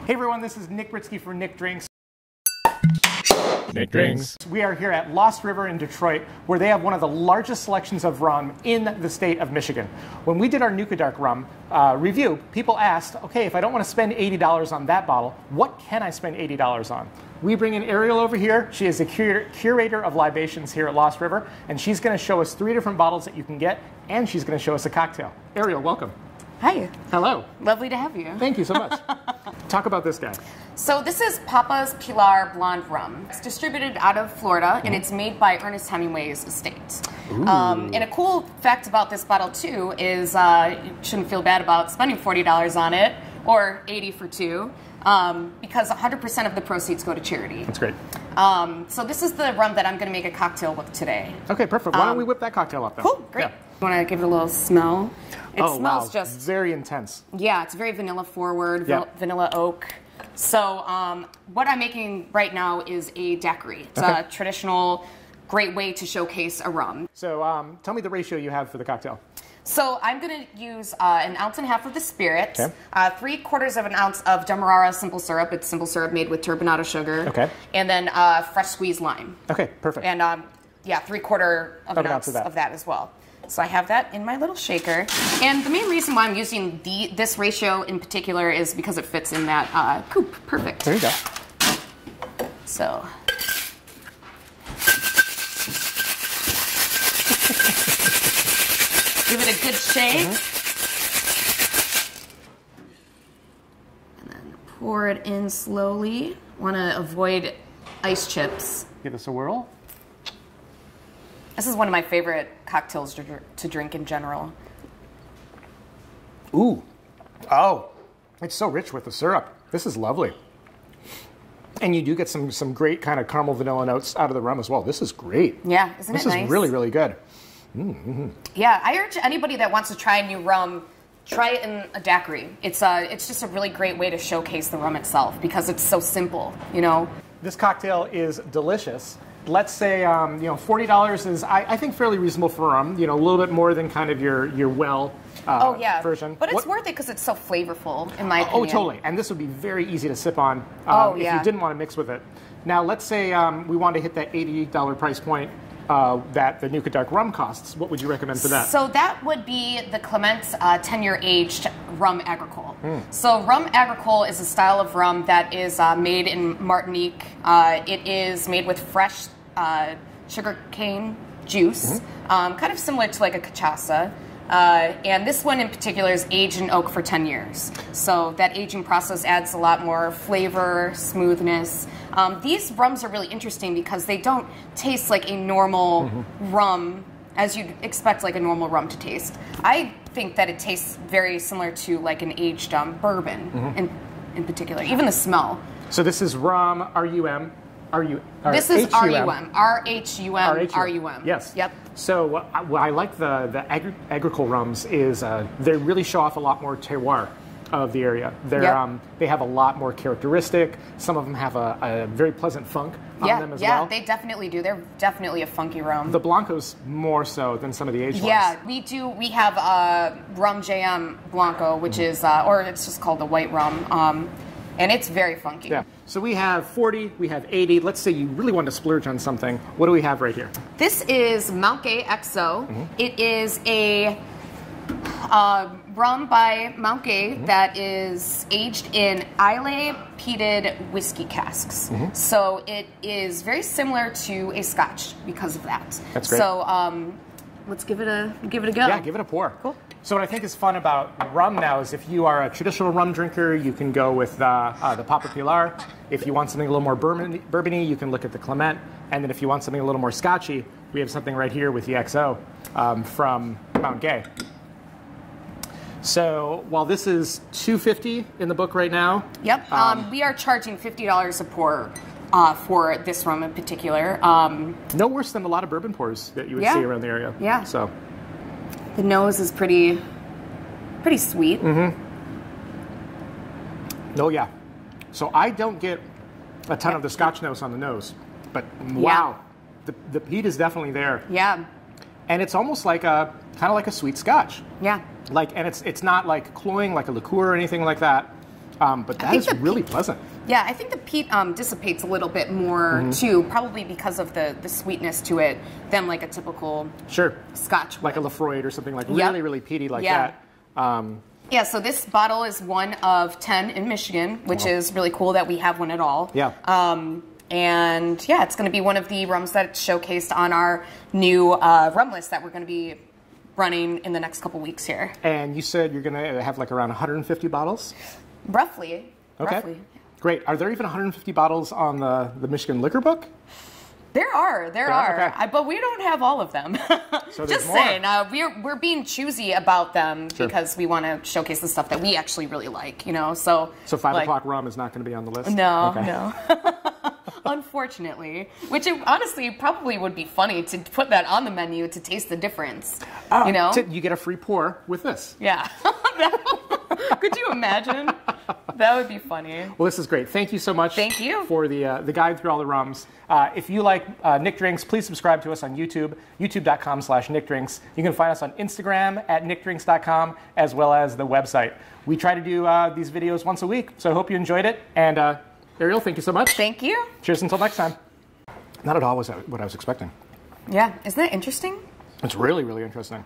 Hey everyone, this is Nick Britsky for Nick Drinks. Nick Drinks. We are here at Lost River in Detroit, where they have one of the largest selections of rum in the state of Michigan. When we did our Nuka Dark rum review, people asked, okay, if I don't want to spend $80 on that bottle, what can I spend $80 on? We bring in Ariel over here. She is the curator of libations here at Lost River, and she's going to show us 3 different bottles that you can get, and she's going to show us a cocktail. Ariel, welcome. Hi. Hello. Lovely to have you. Thank you so much. Talk about this guy. So this is Papa's Pilar Blonde Rum. It's distributed out of Florida, and it's made by Ernest Hemingway's estate. And a cool fact about this bottle, too, is you shouldn't feel bad about spending $40 on it, or $80 for 2, because 100% of the proceeds go to charity. That's great. So this is the rum that I'm going to make a cocktail with today. Okay, perfect. Why don't we whip that cocktail up then? Cool, great. Yeah. Want to give it a little smell? It smells just very intense. Yeah, it's very vanilla forward, Yep. vanilla oak. So what I'm making right now is a daiquiri. It's a traditional, great way to showcase a rum. So tell me the ratio you have for the cocktail. So I'm going to use 1.5 ounces of the spirit, Okay. 3/4 of an ounce of Demerara simple syrup. It's simple syrup made with turbinado sugar. Okay. And then fresh squeezed lime. Okay, perfect. And yeah, 3/4 of an ounce of that as well. So I have that in my little shaker. And the main reason why I'm using this ratio in particular is because it fits in that coupe. Perfect. There you go. So. Give it a good shake. And then pour it in slowly. Want to avoid ice chips. Give us a whirl. This is one of my favorite cocktails to drink in general. Ooh. Oh. It's so rich with the syrup. This is lovely. And you do get some great kind of caramel vanilla notes out of the rum as well. This is great. Yeah, isn't it nice? This is really, really good. Yeah, I urge anybody that wants to try a new rum, try it in a daiquiri. It's just a really great way to showcase the rum itself because it's so simple, you know? This cocktail is delicious. Let's say, $40 is, I think, fairly reasonable for rum. You know, a little bit more than kind of your version. But it's worth it because it's so flavorful, in my opinion. Oh, totally. And this would be very easy to sip on if you didn't want to mix with it. Now, let's say we want to hit that $80 price point that the Nuka Dark rum costs. What would you recommend for that? So that would be the Clement's 10-year aged rum agricole. So rum agricole is a style of rum that is made in Martinique. It is made with fresh sugar cane juice, kind of similar to like a cachaça. And this one in particular is aged in oak for 10 years. So that aging process adds a lot more flavor, smoothness. These rums are really interesting because they don't taste like a normal rum as you'd expect like a normal rum to taste. I think that it tastes very similar to like an aged bourbon in particular, even the smell. So this is rum, R-U-M. This is R-U-M. R-H-U-M. R-U-M. Yes. Yep. So what I like the agricole rums is they really show off a lot more terroir of the area. They have a lot more characteristic. Some of them have a very pleasant funk on them as well. Yeah, they definitely do. They're definitely a funky rum. The Blancos more so than some of the aged ones. Yeah, we do. We have Rum JM Blanco, which is, or it's just called the white rum. And it's very funky. Yeah. So we have 40, we have 80. Let's say you really want to splurge on something. What do we have right here? This is Mount Gay XO. It is a rum by Mount Gay that is aged in Islay peated whiskey casks. So it is very similar to a Scotch because of that. That's great. So let's give it a go. Yeah, give it a pour. Cool. So what I think is fun about rum now is if you are a traditional rum drinker, you can go with the Papa Pilar. If you want something a little more bourbony, you can look at the Clement. And then if you want something a little more scotchy, we have something right here with the XO from Mount Gay. So while this is $2.50 in the book right now. Yep. We are charging $50 a pour for this rum in particular. No worse than a lot of bourbon pours that you would see around the area. Yeah. So the nose is pretty sweet. Oh yeah. So I don't get a ton of the Scotch notes on the nose, but wow, the peat is definitely there. Yeah. And it's almost like kind of like a sweet Scotch. Yeah. And it's not like cloying like a liqueur or anything like that. But that is really pleasant. Yeah, I think the peat dissipates a little bit more too, probably because of the sweetness to it than like a typical Scotch. Like a Lafroy or something like really, really peaty like that. Yeah, so this bottle is one of 10 in Michigan, which is really cool that we have one at all. Yeah. And yeah, it's going to be one of the rums that's showcased on our new rum list that we're going to be running in the next couple weeks here. And you said you're going to have like around 150 bottles? Roughly. Okay. Roughly. Great. Are there even 150 bottles on the Michigan Liquor Book? There are. Okay. But we don't have all of them. So Just more. saying, we're being choosy about them because we want to showcase the stuff that we actually really like, you know. So 5 o'clock rum is not going to be on the list? No, no. Unfortunately, which honestly probably would be funny to put that on the menu to taste the difference. You know, you get a free pour with this. Yeah. Could you imagine? That would be funny. Well, this is great. Thank you so much. Thank you for the guide through all the rums. If you like Nick Drinks, please subscribe to us on YouTube, youtube.com/NickDrinks. You can find us on Instagram at nickdrinks.com, as well as the website. We try to do these videos once a week, so I hope you enjoyed it. And Ariel, thank you so much. Thank you. Cheers until next time. Not at all what I was expecting. Yeah, isn't that interesting? It's really, really interesting.